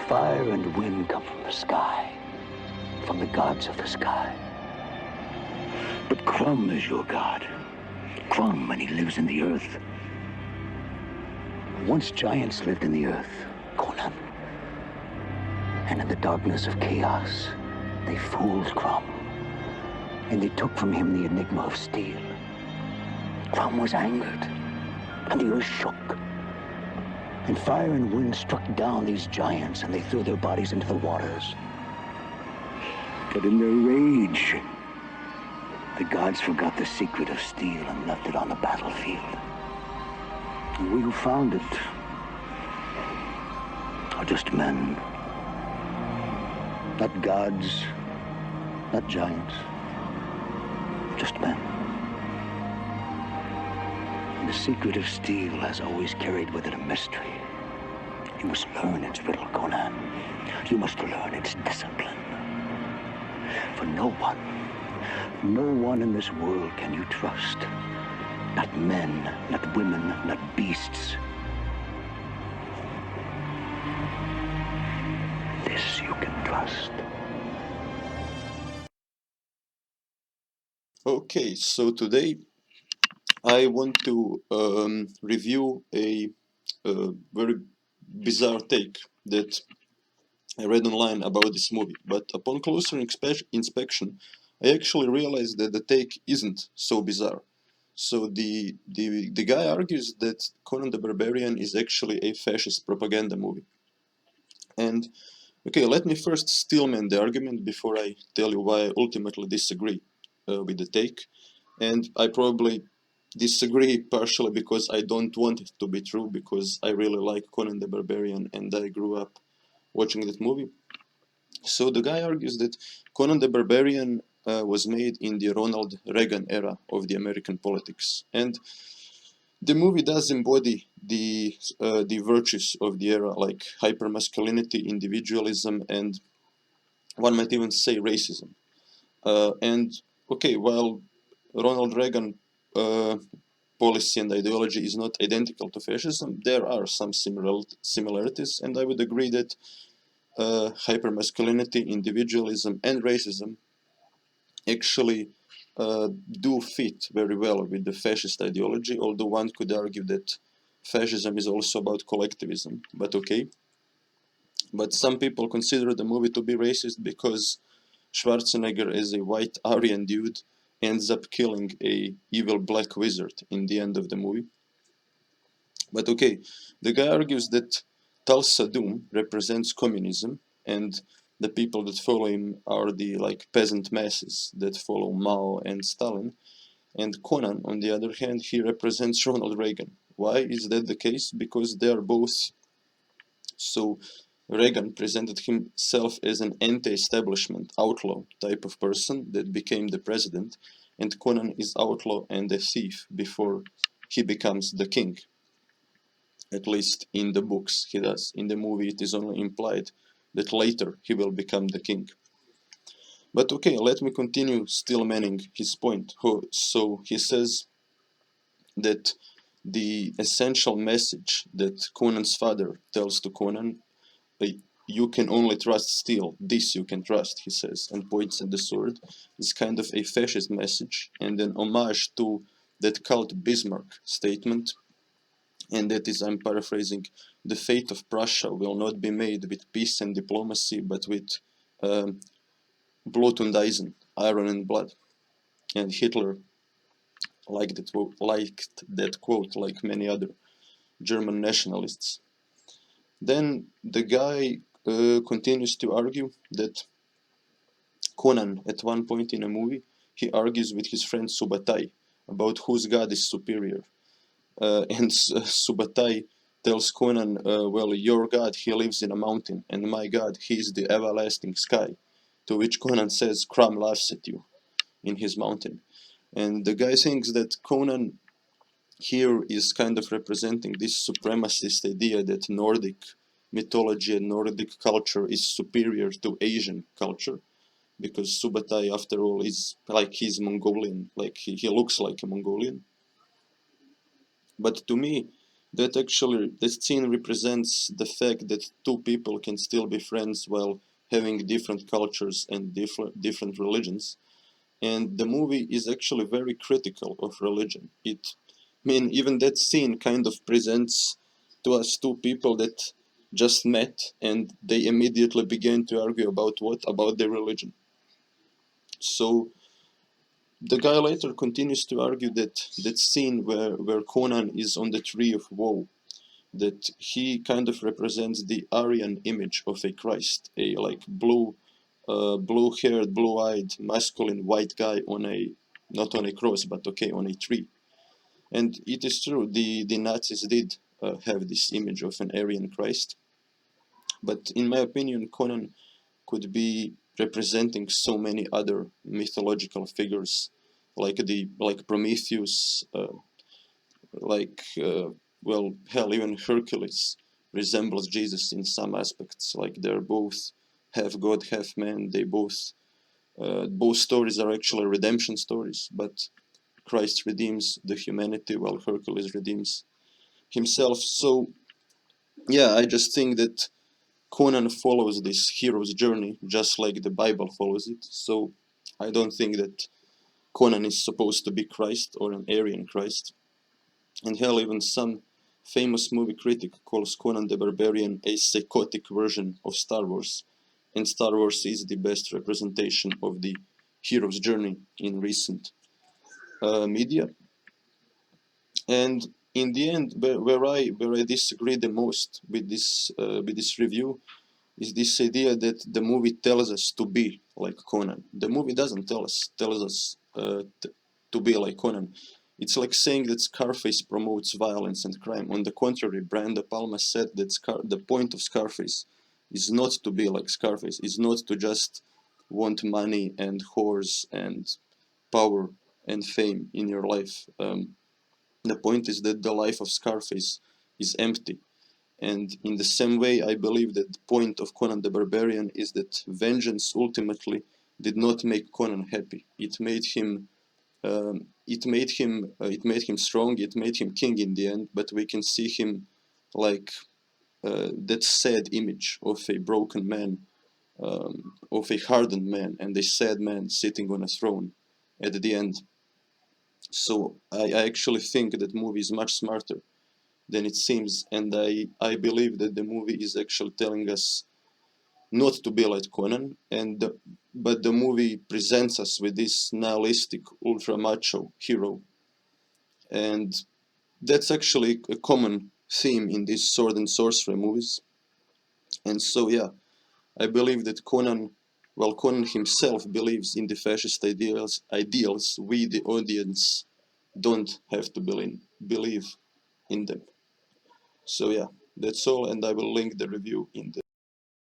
Fire and wind come from the sky, from the gods of the sky. But Crum is your god. Crum, and he lives in the earth. Once giants lived in the earth, Conan. And in the darkness of chaos, they fooled Crum. And they took from him the enigma of steel. Crum was angered, and the earth shook. And fire and wind struck down these giants, and they threw their bodies into the waters. But in their rage, the gods forgot the secret of steel and left it on the battlefield. And we who found it are just men. Not gods, not giants, just men. And the secret of steel has always carried with it a mystery. You must learn its riddle, Conan. You must learn its discipline. For no one in this world can you trust. Not men, not women, not beasts. This you can trust. Okay, so today I want to review a very bizarre take that I read online about this movie, but upon closer inspection, I actually realized that the take isn't so bizarre. So the guy argues that Conan the Barbarian is actually a fascist propaganda movie. And okay, let me first steelman the argument before I tell you why I ultimately disagree with the take. And I probably disagree partially because I don't want it to be true, because I really like Conan the Barbarian and I grew up watching that movie. So the guy argues that Conan the Barbarian was made in the Ronald Reagan era of the American politics. And the movie does embody the virtues of the era, like hypermasculinity, individualism, and one might even say racism. And okay, while Ronald Reagan policy and ideology is not identical to fascism, there are some similarities, and I would agree that hypermasculinity, individualism, and racism actually do fit very well with the fascist ideology, although one could argue that fascism is also about collectivism, but okay. But some people consider the movie to be racist because Schwarzenegger, as a white Aryan dude, ends up killing a evil black wizard in the end of the movie. But okay, the guy argues that Tulsa Doom represents communism, and the people that follow him are the like peasant masses that follow Mao and Stalin. And Conan, on the other hand, he represents Ronald Reagan. Why is that the case? Because they are both. So Reagan presented himself as an anti-establishment outlaw type of person that became the president, and Conan is outlaw and a thief before he becomes the king. At least in the books he does. In the movie it is only implied that later he will become the king. But okay, let me continue still manning his point. So he says that the essential message that Conan's father tells to Conan, you can only trust steel, this you can trust, he says, and points at the sword, is kind of a fascist message and an homage to that cult Bismarck statement. And that is, I'm paraphrasing, the fate of Prussia will not be made with peace and diplomacy, but with Blut und Eisen, iron and blood. And Hitler liked that quote, like many other German nationalists. Then the guy continues to argue that Conan, at one point in a movie, he argues with his friend Subatai about whose god is superior. And Subatai tells Conan, well, your god, he lives in a mountain, and my god, he is the everlasting sky. To which Conan says, Crum laughs at you in his mountain. And the guy thinks that Conan here is kind of representing this supremacist idea that Nordic mythology and Nordic culture is superior to Asian culture, because Subatai, after all, is like he's Mongolian, like he looks like a Mongolian. But to me, that scene represents the fact that two people can still be friends while having different cultures and different religions. And the movie is actually very critical of religion. Even that scene kind of presents to us two people that just met and they immediately began to argue about what? About their religion. So the guy later continues to argue that scene where Conan is on the tree of woe, that he kind of represents the Aryan image of a Christ, a like blue-haired, blue-eyed, masculine white guy on a, not on a cross, but okay, on a tree. And it is true, the Nazis did have this image of an Aryan Christ, but in my opinion, Conan could be representing so many other mythological figures, like Prometheus, well, hell, even Hercules resembles Jesus in some aspects. Like they're both half god, half man. They both stories are actually redemption stories, but Christ redeems the humanity while Hercules redeems himself. So yeah, I just think that Conan follows this hero's journey just like the Bible follows it. So I don't think that Conan is supposed to be Christ or an Aryan Christ. And hell, even some famous movie critic calls Conan the Barbarian a psychotic version of Star Wars. And Star Wars is the best representation of the hero's journey in recent media. And in the end, where I disagree the most with this review is this idea that the movie tells us to be like Conan. The movie doesn't tells us to be like Conan. It's like saying that Scarface promotes violence and crime. On the contrary, Brian De Palma said that the point of Scarface is not to be like Scarface, is not to just want money and whores and power and fame in your life. The point is that the life of Scarface is empty. And in the same way, I believe that the point of Conan the Barbarian is that vengeance ultimately did not make Conan happy. It made him strong. It made him king in the end. But we can see him like that sad image of a broken man, of a hardened man, and a sad man sitting on a throne at the end. So I actually think that movie is much smarter than it seems, and I believe that the movie is actually telling us not to be like Conan, but the movie presents us with this nihilistic, ultra macho hero, and that's actually a common theme in these sword and sorcery movies. And so yeah, I believe that Conan, well, Conan himself believes in the fascist ideals, we the audience don't have to believe in them. So yeah, that's all, and I will link the review in the